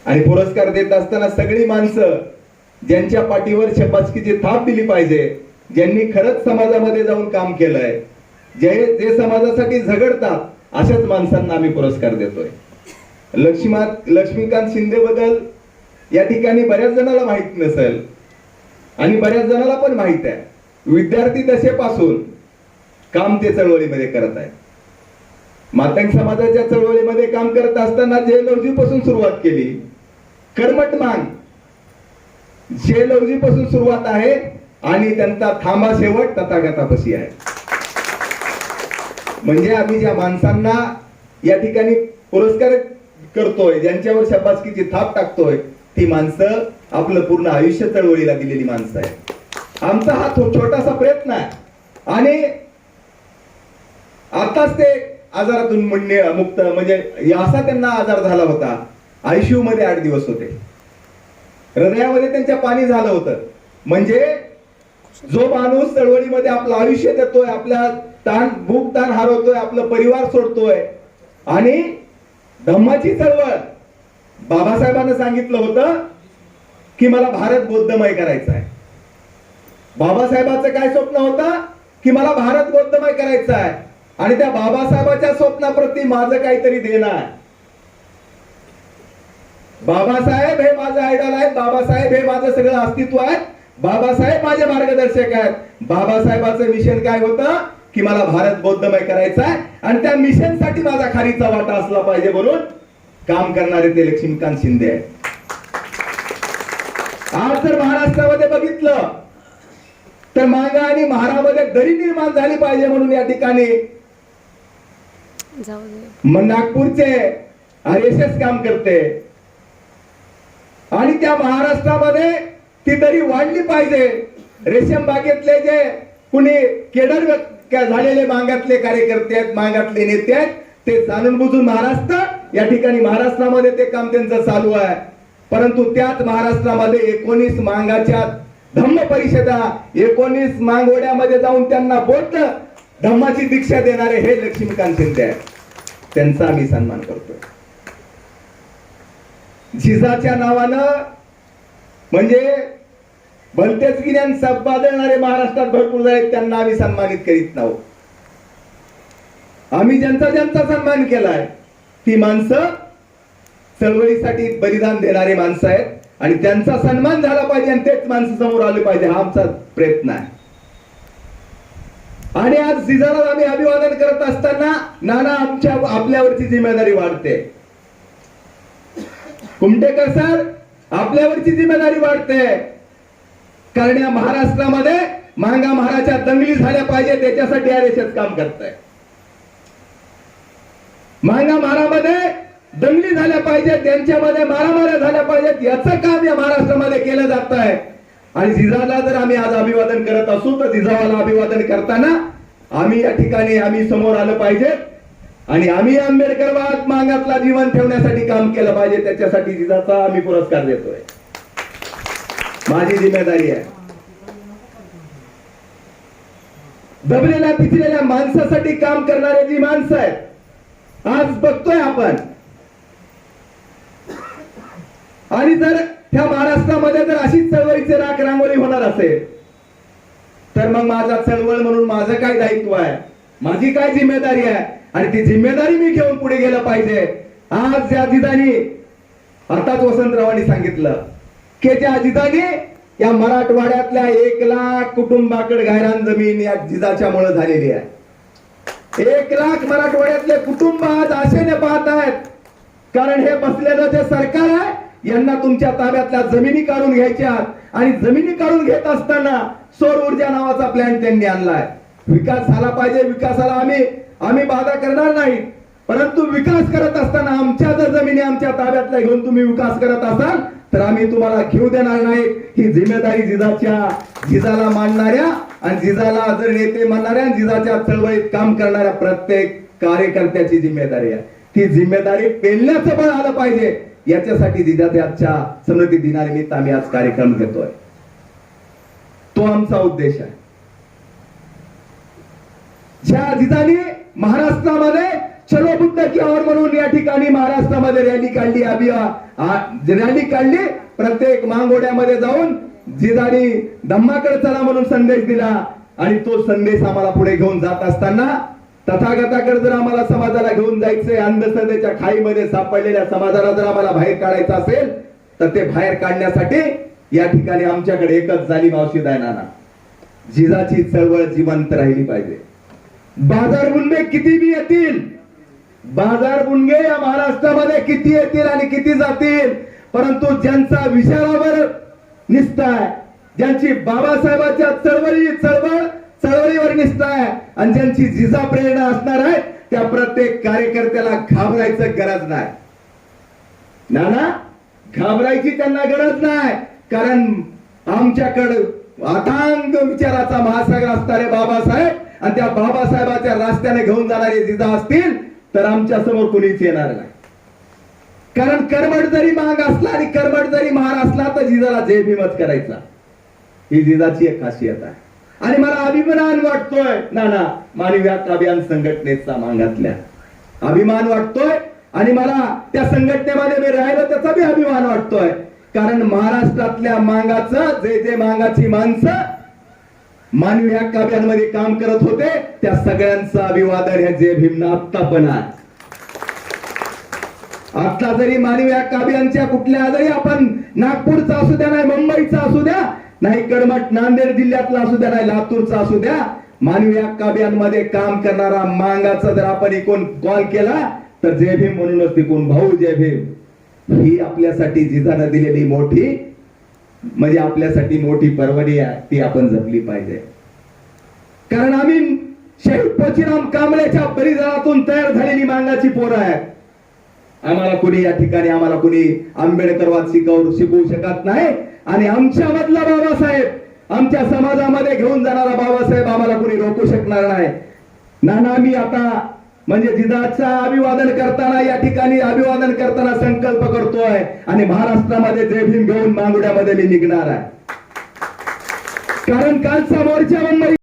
आणि पुरस्कार देत असताना सगळी माणसं ज्यांच्या पाठीवर शबासकीची थाप दिली पाहिजे, ज्यांनी खरंच समाजामध्ये जाऊन काम केलंय, जे समाजासाठी झगडतात, अशाच माणसांना आम्ही पुरस्कार देतोय. लक्ष्मीकांत शिंदे बद्दल या ठिकाणी बऱ्याच जणांना माहित नसेल आणि बऱ्याच जणांना पण माहित आहे. विद्यार्थी दशेपासून काम ते चळवळीमध्ये करत आहे. मातंग समाजाच्या चळवळीमध्ये काम करत असताना जेलौजी पासून सुरुवात केली. कर्मठ मांग जेलौजी पासून सुरुवात आहे आणि त्यांचा थांबा शेवट तथागतापाशी आहे. म्हणजे आम्ही ज्या माणसांना या ठिकाणी पुरस्कार करतोय, ज्यांच्यावर शाबासकीची थाप टाकतोय, ती माणसं आपलं पूर्ण आयुष्य चळवळीला दिलेली माणसं आहेत. आमचा हा छोटासा प्रयत्न आहे. आणि आताच ते आजारातून मुक्त म्हणजे असा त्यांना आजार झाला होता. आयसीयू मध्ये 8 दिवस होते. हृदयामध्ये त्यांच्या पाणी झालं होतं. म्हणजे जो माणूस चळवळीमध्ये आपलं आयुष्य देतोय, आपल्या भूक ताण हरवतोय, आपलं परिवार सोडतोय आणि धम्माची चळवळ, बाबासाहेबांनी सांगितलं होतं की मला भारत बौद्धमय करायचा आहे. बाबासाहेबांचं काय स्वप्न होतं की मला भारत बौद्धमय करायचा आहे आणि त्या बाबासाहेबाच्या स्वप्नाप्रती माझं काहीतरी देणं आहे. बाबासाहेब हे माझं आयडॉल आहे. बाबासाहेब हे माझं सगळं अस्तित्व आहे. बाबासाहेब माझे मार्गदर्शक आहेत. बाबासाहेबांचं मिशन काय होतं की मला भारत बौद्धमय करायचा आहे आणि त्या मिशन साठी माझा खारीचा वाटा असला पाहिजे म्हणून काम करणारे ते लक्ष्मीकांत शिंदे आहेत. आज जर महाराष्ट्रामध्ये बघितलं तर मागा आणि महारामध्ये दरी निर्माण झाली पाहिजे म्हणून या ठिकाणी नागपूरचे RSS काम करते आणि त्या महाराष्ट्रामध्ये ती दरी वाढली पाहिजे. रेशीम बागेतले जे कुणी केडर झालेले मागातले कार्यकर्ते आहेत, मागातले नेते आहेत, ते जाणून बुजून महाराष्ट्र या ठिकाणी महाराष्ट्रामध्ये ते काम त्यांचं चालू आहे. परंतु त्याच महाराष्ट्रामध्ये 19 मांगाच्या धम्म परिषदा, 19 मांगोड्यामध्ये जाऊन त्यांना बोलत धम्माची दीक्षा देणारे हे लक्ष्मीकांत शिंदे आहेत. त्यांचा आम्ही सन्मान करतोय. जिजाच्या नावानं म्हणजे भलतेच गिन्यान बादळणारे महाराष्ट्रात भरपूर आहेत, त्यांना आम्ही सन्मानित करीत नाहोत. आम्ही ज्यांचा सन्मान केलाय ती माणसं चळवळीसाठी बलिदान देणारी माणसं आहेत आणि त्यांचा सन्मान झाला पाहिजे आणि तेच माणसं समोर आले पाहिजे, हा आमचा प्रयत्न आहे. आणि आज जिजाला आम्ही अभिवादन करत असताना नाना आपल्यावरची जिम्मेदारी वाढते. कुमटेकर सर, आपल्यावरची जिम्मेदारी वाढते. कारण या महाराष्ट्रामध्ये मांगा महाराच्या दंगली झाल्या पाहिजे त्याच्यासाठी RSS काम करताय. मांगा महारामध्ये दंगली झाल्या पाहिजे, त्यांच्यामध्ये मारामाऱ्या झाल्या पाहिजेत, याचं काम या महाराष्ट्रामध्ये केलं जात आहे. आणि जिजाला जर आम्ही आज अभिवादन करत असू तर जिजावाला अभिवादन करताना आम्ही या ठिकाणी आम्ही समोर आलं पाहिजे आणि आम्ही आंबेडकरवाद मागातला जीवन ठेवण्यासाठी काम केलं पाहिजे. त्याच्यासाठी जिजाचा आम्ही पुरस्कार देतोय. माझी जिम्मेदारी आहे. दबलेल्या पिचलेल्या माणसासाठी काम करणारे जी माणसं आहेत आज बघतोय आपण. आणि जर त्या महाराष्ट्रामध्ये जर अशीच चळवळीचे राख रांगोळी होणार असेल तर मग माझा चळवळ म्हणून माझं काय दायित्व आहे, माझी काय जिम्मेदारी आहे आणि ती जिम्मेदारी मी घेऊन पुढे गेलं पाहिजे. आज ज्या जिजानी आताच वसंतरावांनी सांगितलं की ज्या जिजानी या मराठवाड्यातल्या 1 लाख कुटुंबाकडे गायरान जमीन या जिजाच्या मुळे झालेली आहे. 1 लाख मराठवाड्यातले कुटुंब आज आशेने पाहत आहेत. कारण हे बसलेलं जे सरकार आहे यांना तुमच्या ताब्यातल्या जमिनी काढून घ्यायच्या आणि जमिनी काढून घेत असताना सौर ऊर्जा नावाचा प्लॅन त्यांनी आणलाय. विकास झाला पाहिजे, विकासाला आम्ही बाधा करणार नाही, परंतु विकास करत असताना आमच्या जर जमिनी आमच्या ताब्यातल्या घेऊन तुम्ही विकास करत असाल तर आम्ही तुम्हाला घेऊ देणार नाही. ही जिम्मेदारी जिजाला मानणाऱ्या आणि जिजाला जर नेते मानणाऱ्या आणि जिजाच्या चळवळीत काम करणाऱ्या प्रत्येक कार्यकर्त्याची जिम्मेदारी आहे. ती जिम्मेदारी पेलण्याचं बळ आलं पाहिजे, याच्यासाठी जिजाच्या आजच्या स्मृती दिनानिमित्त आम्ही आज कार्यक्रम घेतोय. तो आमचा उद्देश आहे. ज्या जिजाने महाराष्ट्रामध्ये चलो बुद्ध की ओर म्हणून या ठिकाणी महाराष्ट्रामध्ये रॅली काढली, रॅली काढली. प्रत्येक मांगोड्यामध्ये जाऊन जिजानी धम्माकडे चला म्हणून संदेश दिला. आणि तो संदेश आम्हाला पुढे घेऊन जात असताना तथागताकडे जर आम्हाला समाजाला घेऊन जायचंय, अंधश्रद्धेच्या खाईमध्ये सापडलेल्या समाजाला जर आम्हाला बाहेर काढायचं असेल तर ते बाहेर काढण्यासाठी या ठिकाणी आमच्याकडे एकच झाली मावशी आहे नाना, जिजाची चळवळ जिवंत राहिली पाहिजे. बाजार गुंडे किती बी येतील, बाजार गुंडे या महाराष्ट्रामध्ये किती येतील आणि किती जातील, परंतु ज्यांचा विचारावर निष्ठा आहे, ज्यांची बाबासाहेबांच्या चळवळीवर निष्ठा आहे आणि ज्यांची जिजा प्रेरणा असणार आहे, त्या प्रत्येक कार्यकर्त्याला घाबरायचं गरज नाही. नाना, घाबरायची त्यांना गरज नाही, कारण आमच्याकडे अथांग विचाराचा महासागर असणारे बाबासाहेब आणि त्या बाबासाहेबाच्या रस्त्याने घेऊन जाणारे जिजा असतील तर आमच्या समोर कुणीच येणार नाही. कारण कर्मठ जरी मांग असला आणि कर्मठ जरी महार असला तर जिजाला जय भीमच करायचा, ही जिजाची एक खासियत आहे. आणि मला अभिमान वाटतोय नाना, मानवी हक्क अभियान संघटनेचा मांगातल्या अभिमान वाटतोय. आणि मला त्या संघटनेमध्ये मी राहिलो त्याचा बी अभिमान वाटतोय, कारण महाराष्ट्रातल्या मांगाचं जे मांगाची माणसं मानवी हक्क अभियान मध्ये काम करत होते त्या सगळ्यांचं अभिवादन ह्या जय भीमना आत्ता पण आहे. आता जरी मानवी हक्क अभियानच्या कुठल्या जरी आपण नागपूरचा असू द्या, नाही मुंबईचा असू द्या, नाही कर्मठ नांदेड जिल्ह्यातला असू द्या, नाही लातूरचा असू द्या, मानवी हक्क अभियान मध्ये काम करणारा मांगाचा जर आपण इकून कॉल केला तर जय भीम म्हणूनच तिकून भाऊ जय भीम, ही आपल्यासाठी जिजानं दिलेली मोठी म्हणजे आपल्यासाठी मोठी पर्वणी आहे, ती आपण जपली पाहिजे. कारण आम्ही शहीद पोचीराम कांबळेच्या बलिदानातून तयार झालेली मांगाची पोरं आहेत. आम्हाला कुणी या ठिकाणी आम्हाला कुणी आंबेडकरवाद शिकवू शकत नाही. आणि आमच्या मधला बाबासाहेब, आमच्या समाजामध्ये घेऊन जाणारा बाबासाहेब आम्हाला कुणी रोखू शकणार नाही. नाना, मी आता म्हणजे जिजाचा अभिवादन करताना या ठिकाणी अभिवादन करताना संकल्प करतोय आणि महाराष्ट्रामध्ये जय भीम घेऊन मांगुड्यामध्ये मी निघणार आहे. कारण कालचा मोर्चा मुंबई